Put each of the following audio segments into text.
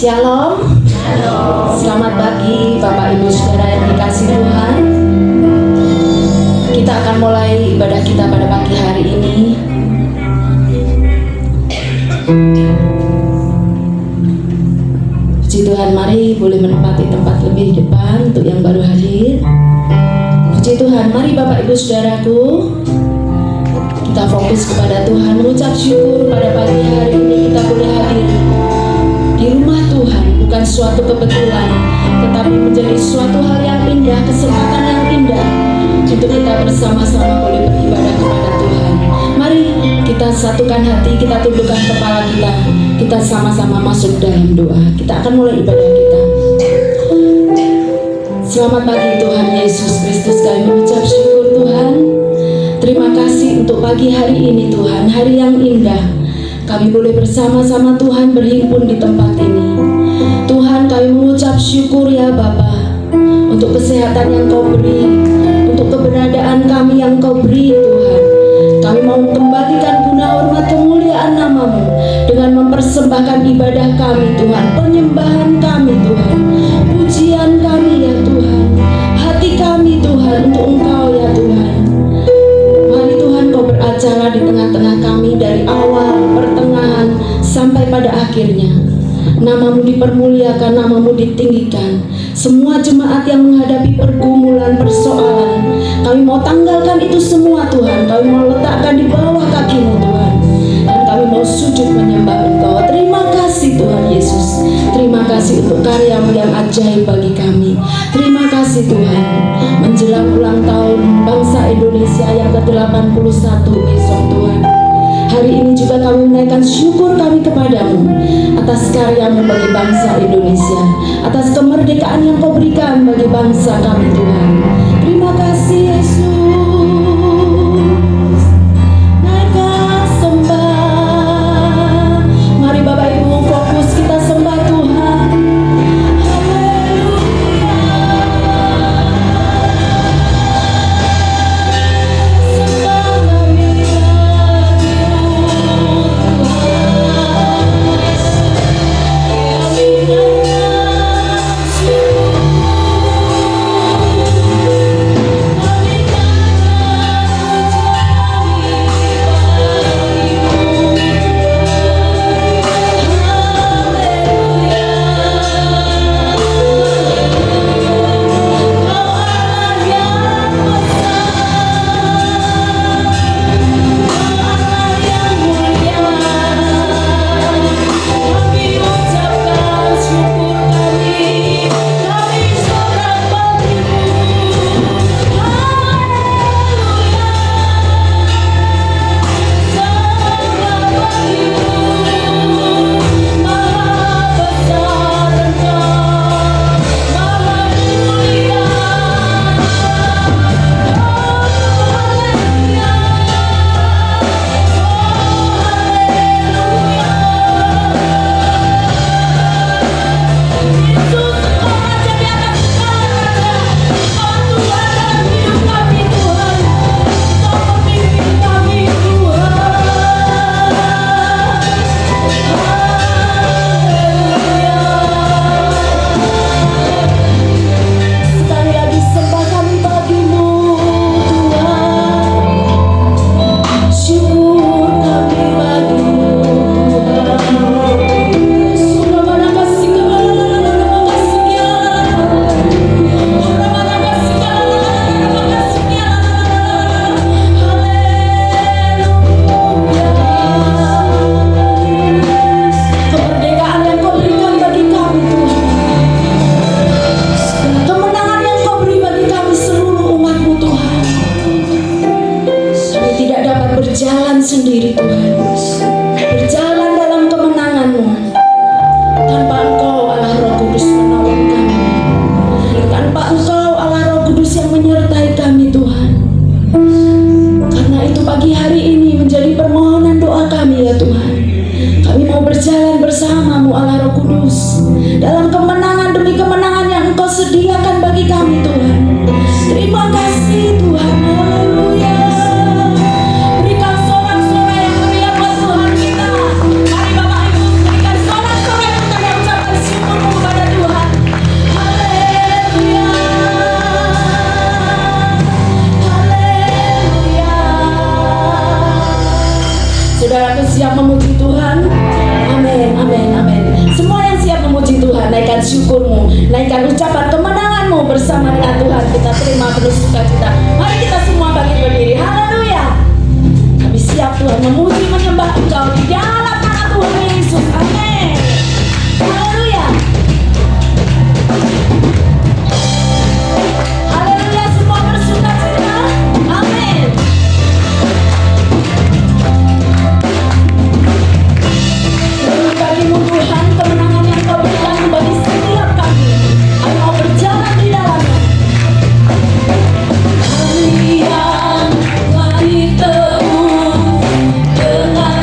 Shalom. Selamat pagi Bapak Ibu Saudara yang dikasihi Tuhan. Kita akan mulai ibadah kita pada pagi hari ini. Puji Tuhan, mari boleh menempati tempat lebih depan untuk yang baru hadir. Puji Tuhan, mari Bapak Ibu Saudaraku, kita fokus kepada Tuhan, mengucap syukur pada pagi hari ini kita boleh hadir di rumah Tuhan. Bukan suatu kebetulan, tetapi menjadi suatu hal yang indah, kesempatan yang indah untuk kita bersama-sama boleh beribadah kepada Tuhan. Mari kita satukan hati, kita tundukkan kepala kita sama-sama masuk dalam doa. Kita akan mulai ibadah kita. Selamat pagi Tuhan Yesus Kristus, kami mengucap syukur Tuhan. Terima kasih untuk pagi hari ini Tuhan, hari yang indah. Kami boleh bersama-sama Tuhan berhimpun di tempat ini. Tuhan, kami mengucap syukur ya Bapa, untuk kesehatan yang Kau beri, untuk keberadaan kami yang Kau beri Tuhan. Kami mau kembalikan guna hormat kemuliaan nama-Mu dengan mempersembahkan ibadah kami Tuhan, penyembahan kami Tuhan, pujian kami ya Tuhan, hati kami Tuhan untuk Engkau ya Tuhan. Mari Tuhan Kau beracara di tengah-tengah kami dari awal, pertengahan, sampai pada akhirnya. Nama-Mu dipermuliakan, Nama-Mu ditinggikan. Semua jemaat yang menghadapi pergumulan, persoalan, kami mau tanggalkan itu semua Tuhan. Kami mau letakkan di bawah kaki-Mu Tuhan, dan kami mau sujud menyembah Engkau. Terima kasih Tuhan Yesus. Terima kasih untuk karya-Mu yang ajaib bagi kami. Terima kasih Tuhan. Menjelang ulang tahun bangsa Indonesia yang ke-81 besok Tuhan, hari ini juga kami menaikkan syukur kami kepadamu atas karya-Mu bagi bangsa Indonesia, atas kemerdekaan yang Kau berikan bagi bangsa kami Tuhan. Terima kasih Yesus. Naikkan sembah. Mari Bapak Ibu fokus kita sembah Tuhan. Haleluya. naikkan syukurmu, naikkan ucapan kemenanganmu bersama dengan Tuhan. Kita terima penuh sukacita. Mari kita semua bangkit berdiri. Haleluya. Kami siap Tuhan memuji menyembah Engkau di dalam nama Tuhan Yesus. Amin. Haleluya. Haleluya, semua bersukacita. Amin. Terima bagimu Tuhan, kemenangan yang Kau berikan bagi setiap kami. Ayo mau berjalan di dalamnya. Kalian lari terus dengan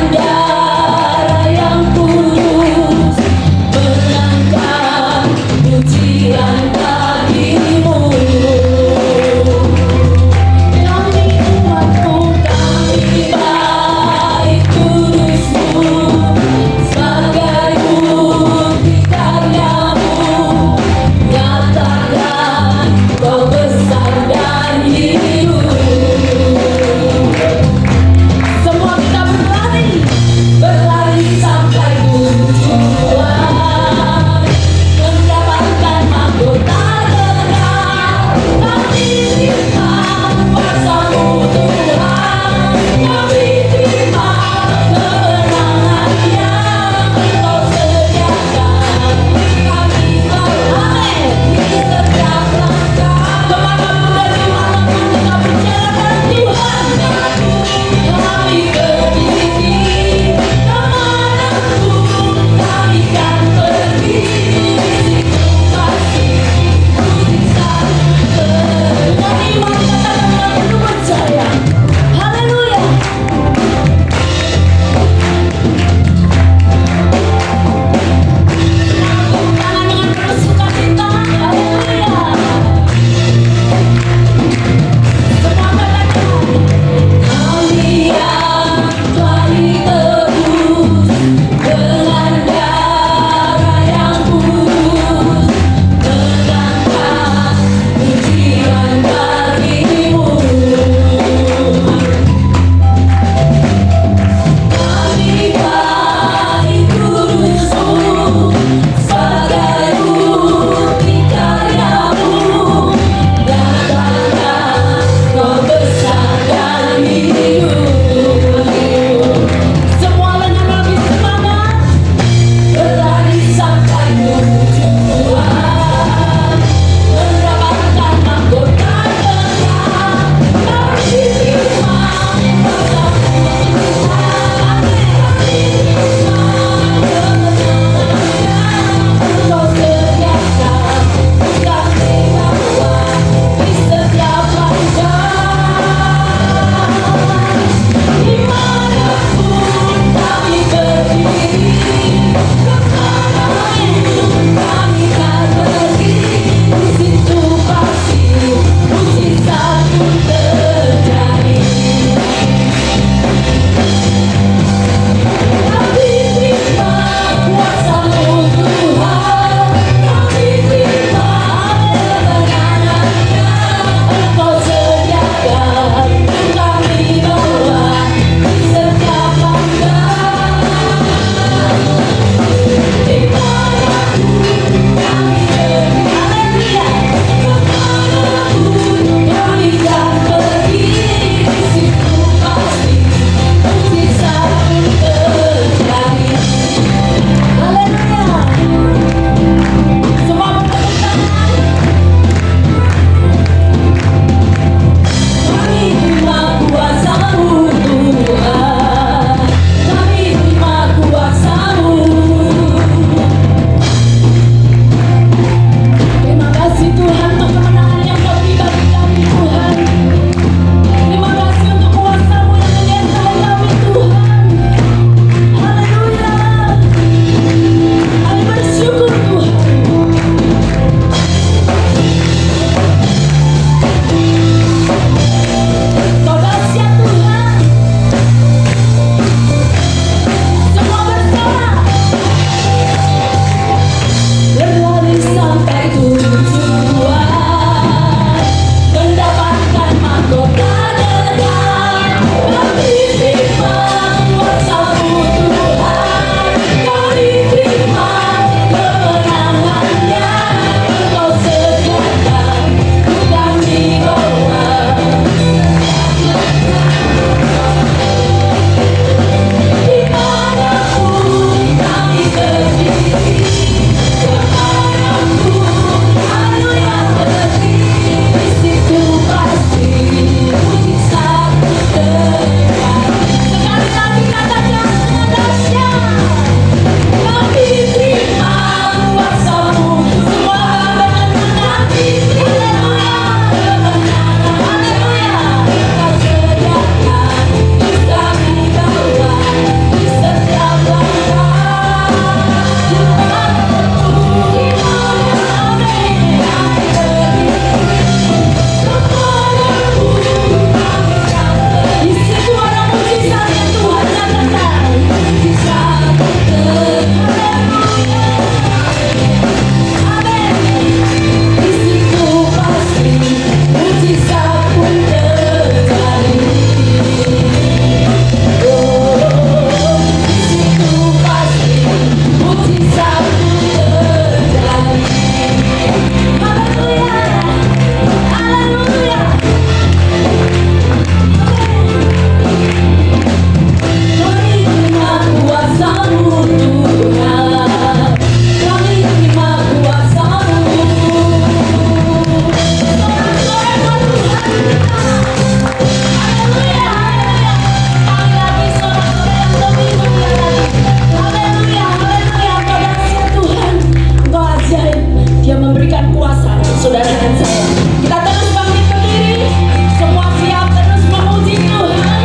saudara dan saya. Kita terus bangkit berdiri, semua siap terus memuji Tuhan.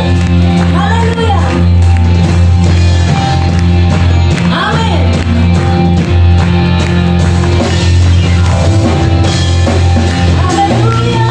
Haleluya. Amin. Haleluya.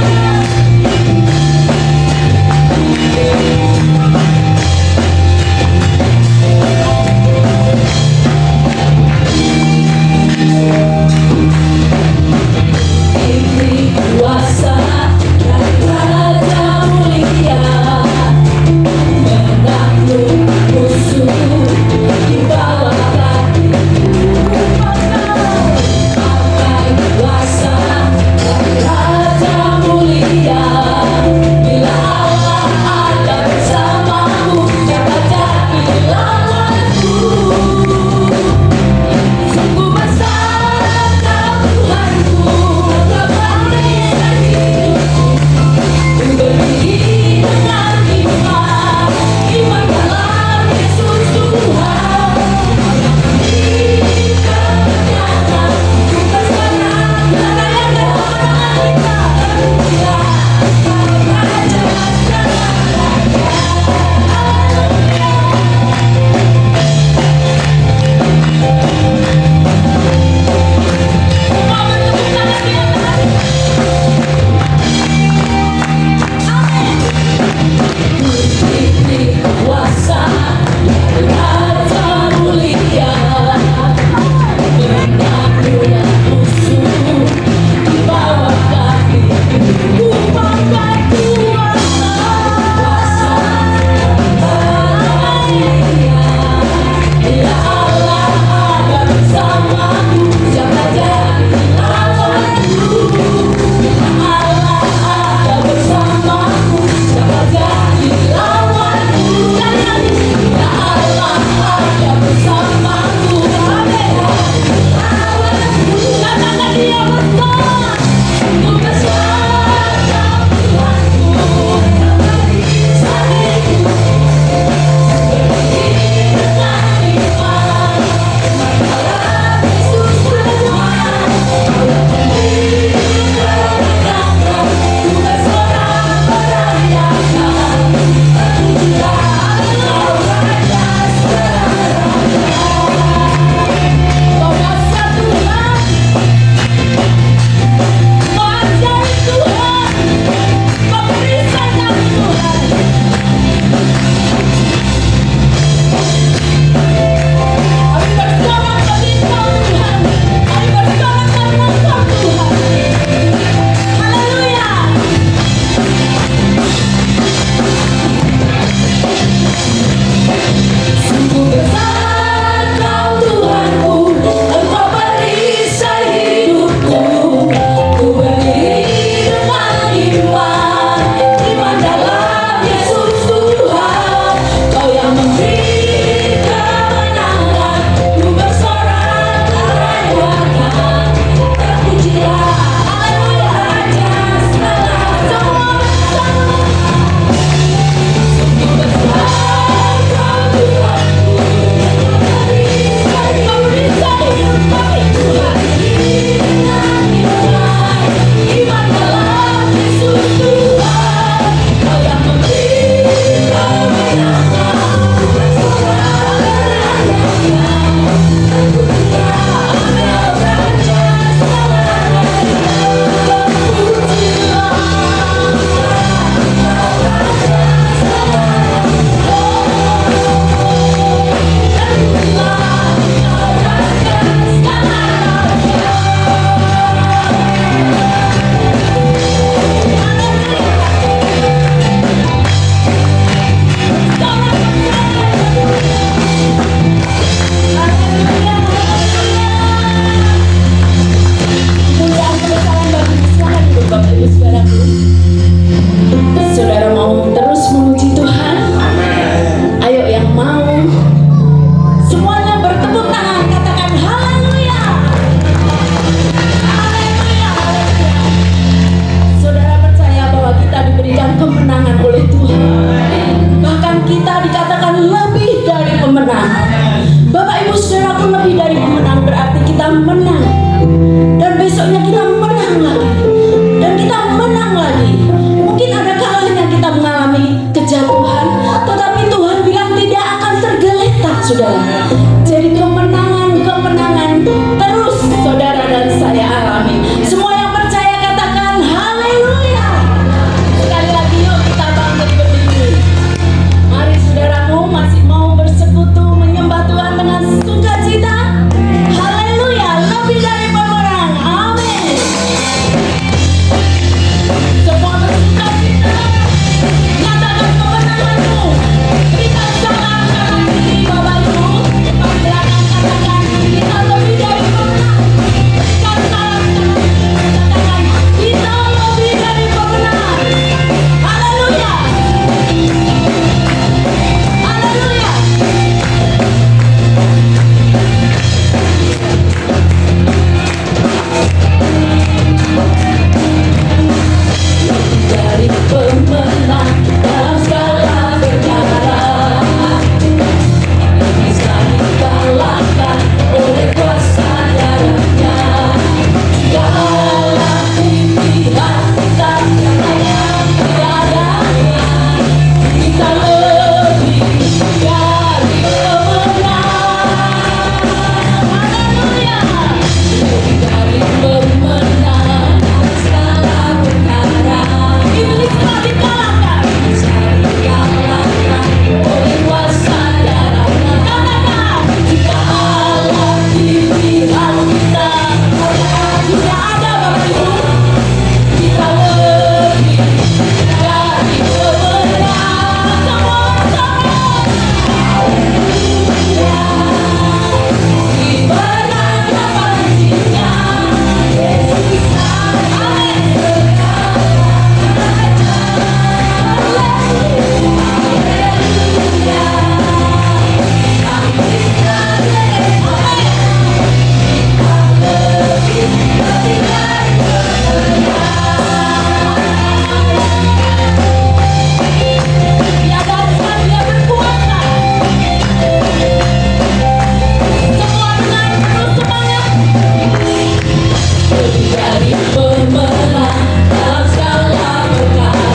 menjadi pemenang dalam segala perkara.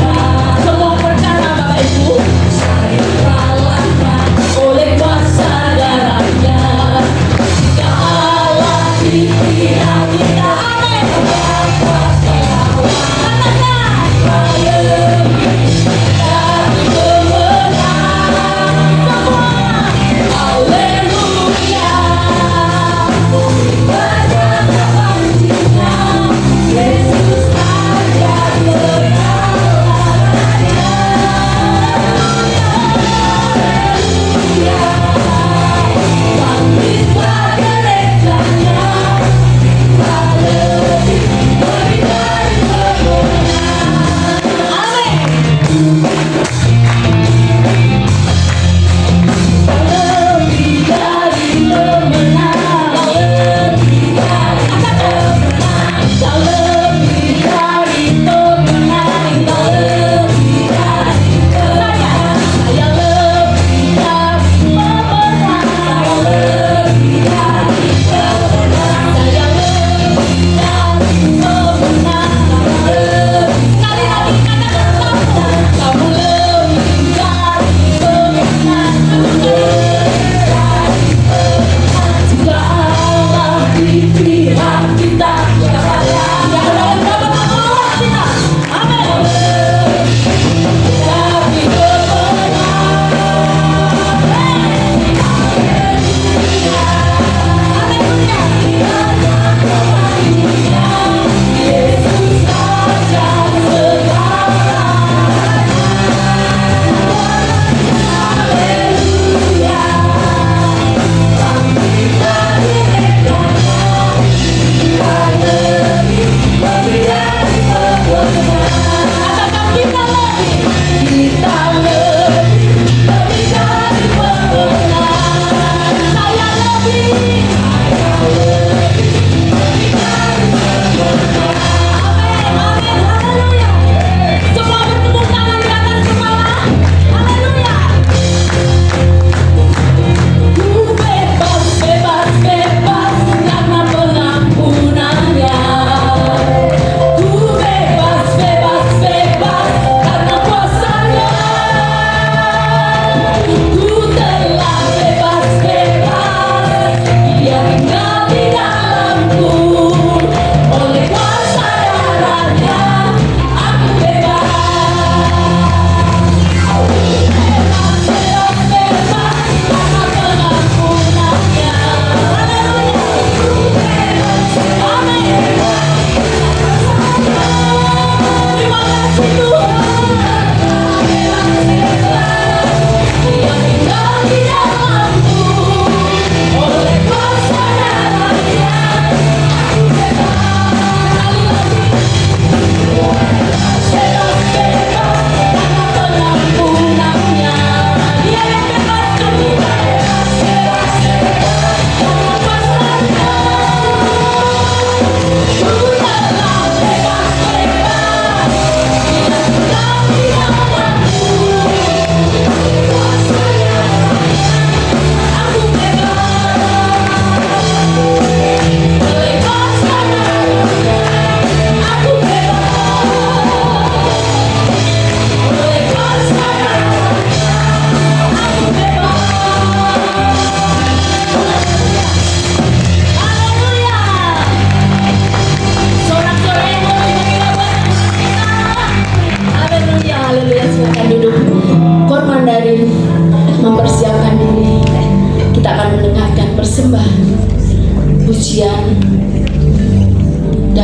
Semua perkara Bapak Ibu saya kalahkan oleh kuasa darahnya. Jika Allah di pihak kita, amin.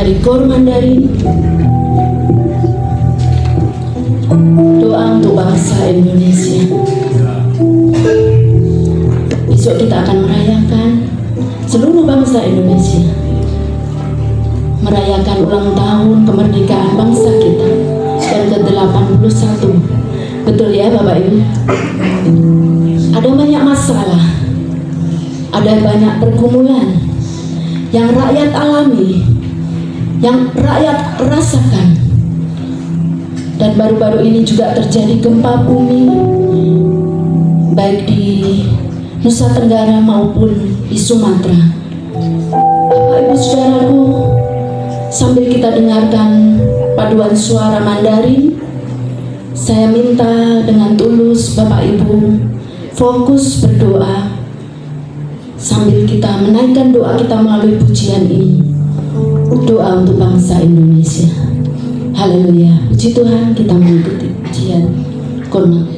dari KOR Mandarin, doa untuk bangsa Indonesia. Besok kita akan merayakan seluruh bangsa Indonesia, merayakan ulang tahun kemerdekaan bangsa kita yang ke-81. Betul ya Bapak Ibu? Ada banyak masalah, ada banyak pergumulan yang rakyat alami, yang rakyat rasakan. Dan baru-baru ini juga terjadi gempa bumi, baik di Nusa Tenggara maupun di Sumatera. Bapak Ibu Saudaraku, Sambil kita dengarkan paduan suara Mandarin, saya minta dengan tulus Bapak Ibu fokus berdoa sambil kita menaikkan doa kita melalui pujian ini. Doa untuk bangsa Indonesia. Haleluya. Puji Tuhan, kita mengikuti pujian Kurma.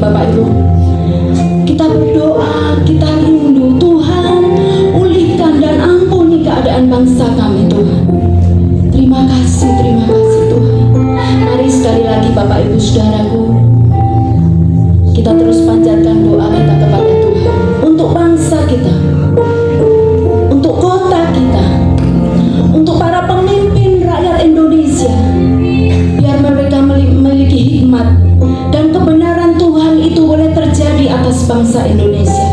Bapak Ibu. Kita berdoa, kita rindu Tuhan, pulihkan dan ampuni keadaan bangsa kami Tuhan. Terima kasih Tuhan. Mari sekali lagi Bapak Ibu Saudaraku, kita terus panjatkan doa kita kepada Tuhan untuk bangsa kita, untuk kota kita, untuk para pemimpin rakyat Indonesia, biar mereka memiliki hikmat dan kebenaran Tuhan itu boleh terjadi atas bangsa Indonesia.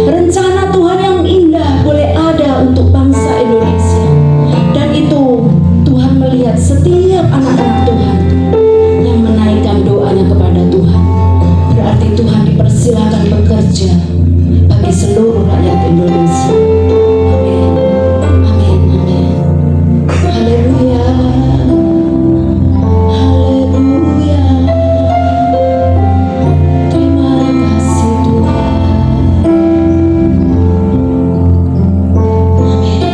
Rencana Tuhan yang indah boleh ada untuk bangsa Indonesia, dan itu Tuhan melihat setiap anak-anak Tuhan yang menaikkan doanya kepada Tuhan. Berarti Tuhan dipersilakan bekerja bagi seluruh rakyat Indonesia. Amin, amin, amin. Haleluya, haleluya. Terima kasih Tuhan. Amin.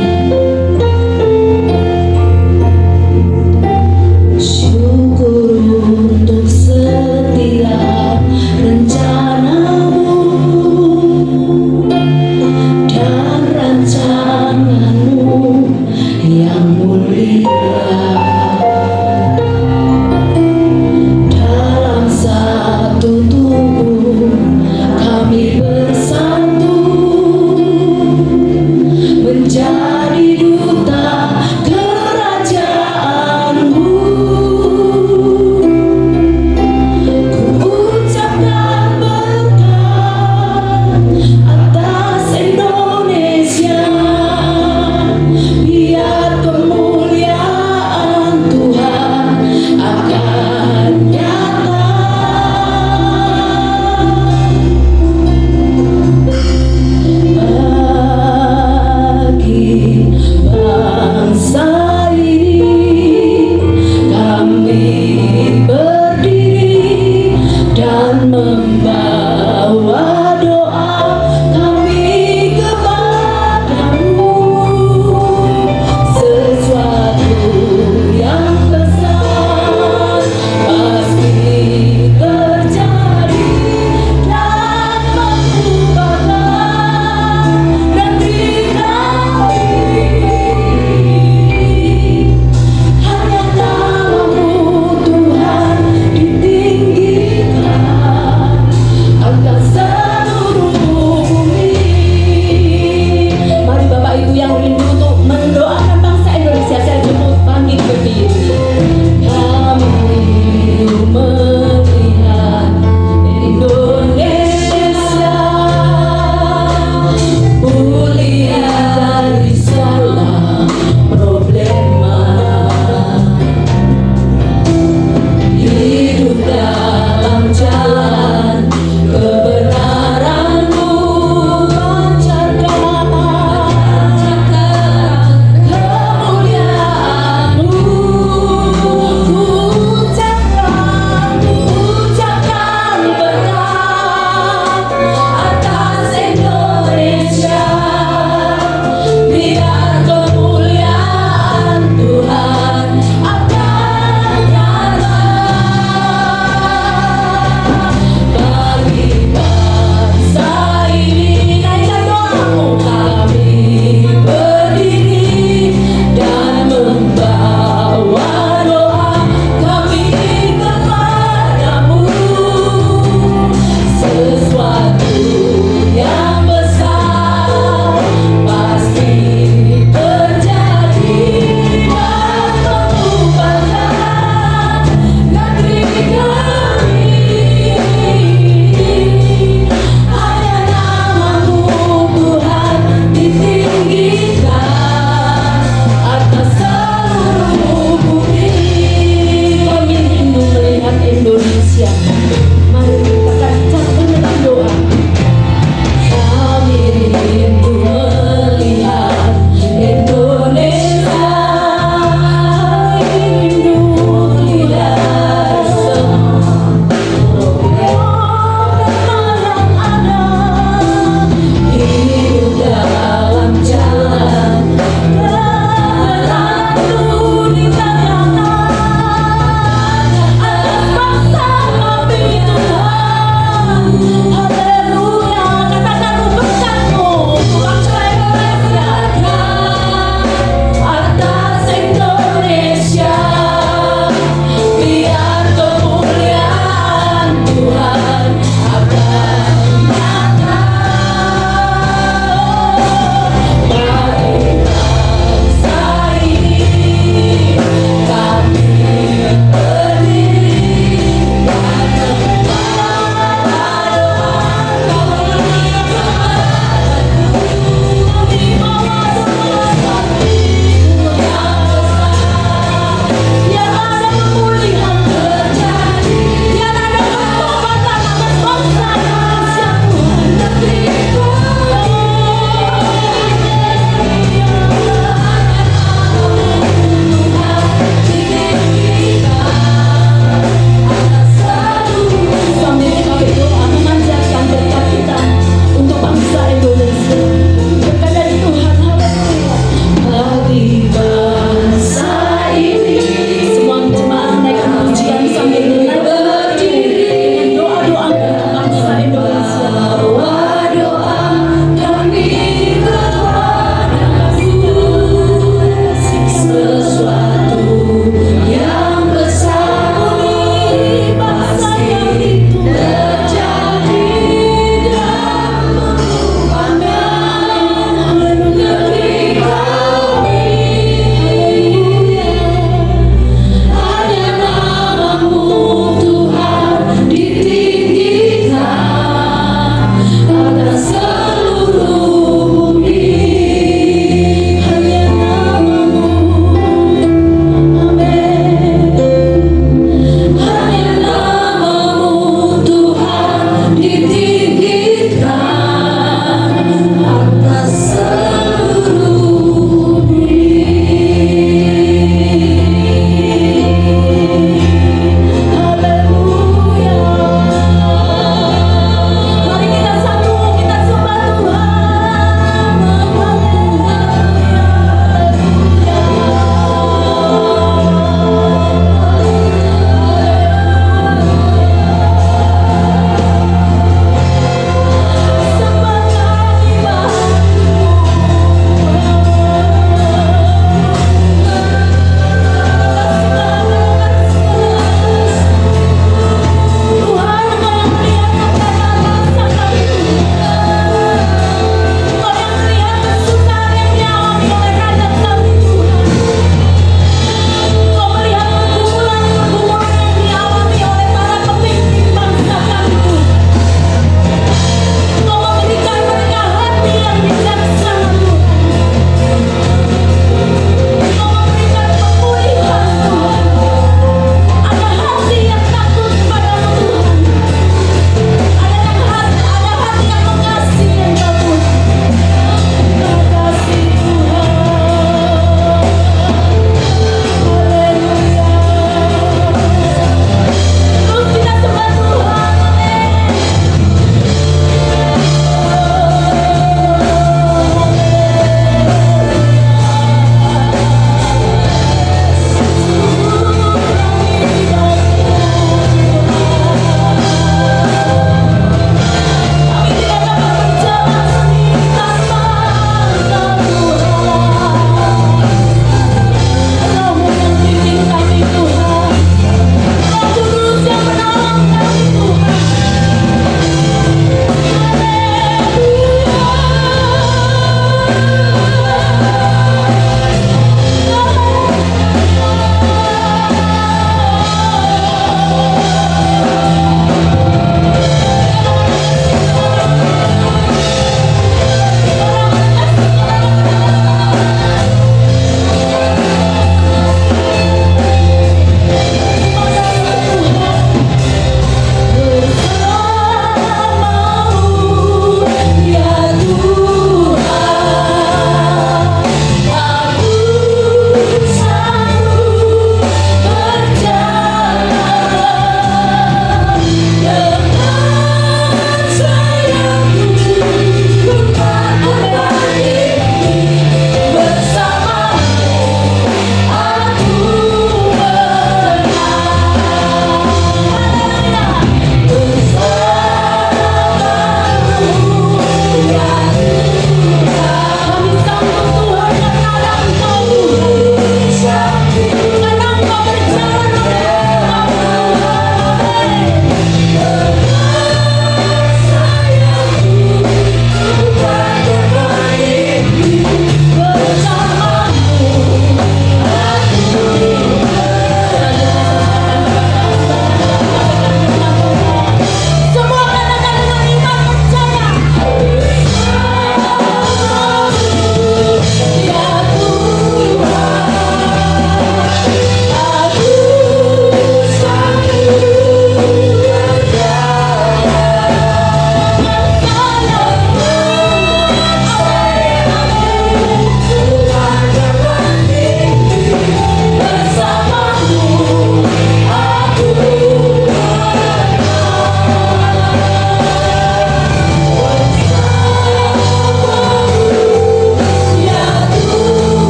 Syukur untuk setiap rencanamu dan rancanganmu yang mulia. Dalam satu tubuh kami bersatu menjadi duta kerajaanmu. Ku ucapkan berkat atas Indonesia, biar kemuliaan Tuhan akan nyata.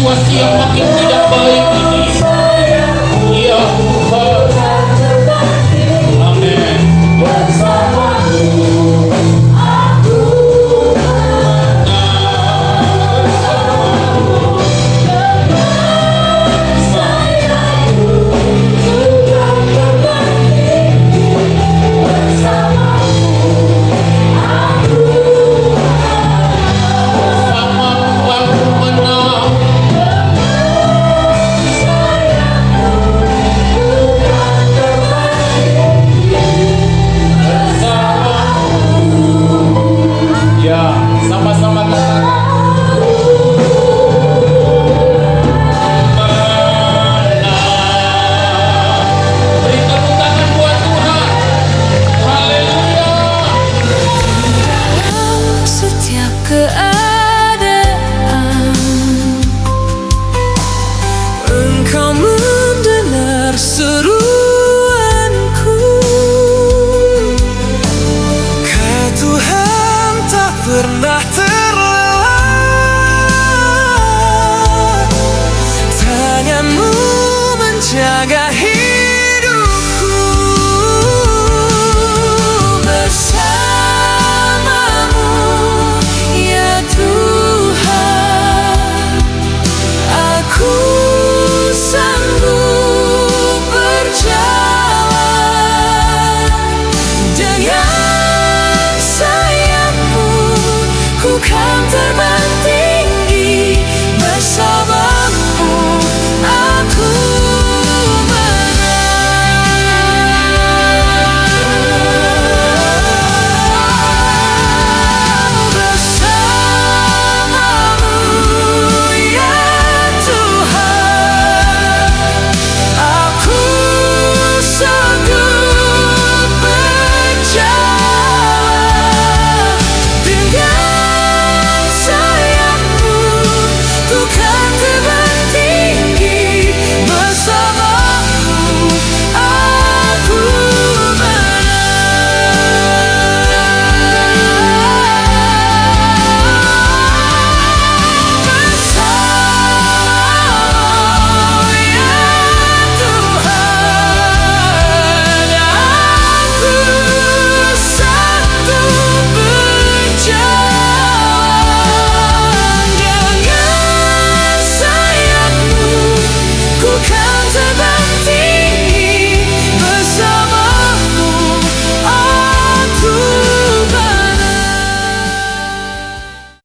situasi yang makin tidak